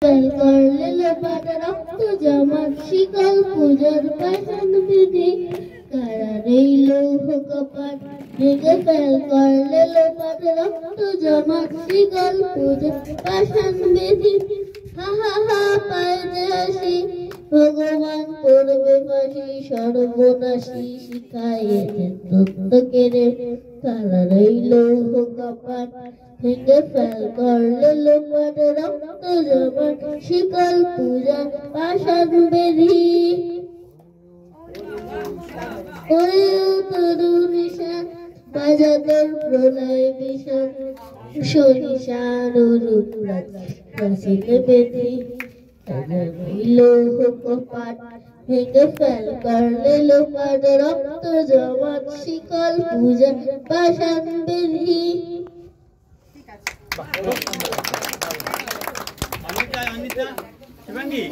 করলে লোপাট রক্ত জমাট শিকল পূজার পাষাণ বিধি কারার এই লৌহ কপাট ভেঙে ফেল করলে লোপাট রক্ত জমাট শিকল পূজার পাষাণ বিধি হা হা হা পায় যে হাসি ভগবান করবে ফাঁসি সর্বনাশী শিখাইয়েছেন তত্ত্ব কেড়ে কারার এই লৌহ কপাট ভেঙে ফেল করলে লোপাট রক্ত জমাট শিকল পূজা পাষাণ বেধি তরুণিশা বাজাতর প্রলয় বিষণ শনিশার রূপ রাশিতে বেধি লৌহ কপাট ভেঙে ফেল করলে লোপাট রক্ত জমাট শিকল পূজা পাষাণ বেধি। অনিতা, শিবাঙ্গী।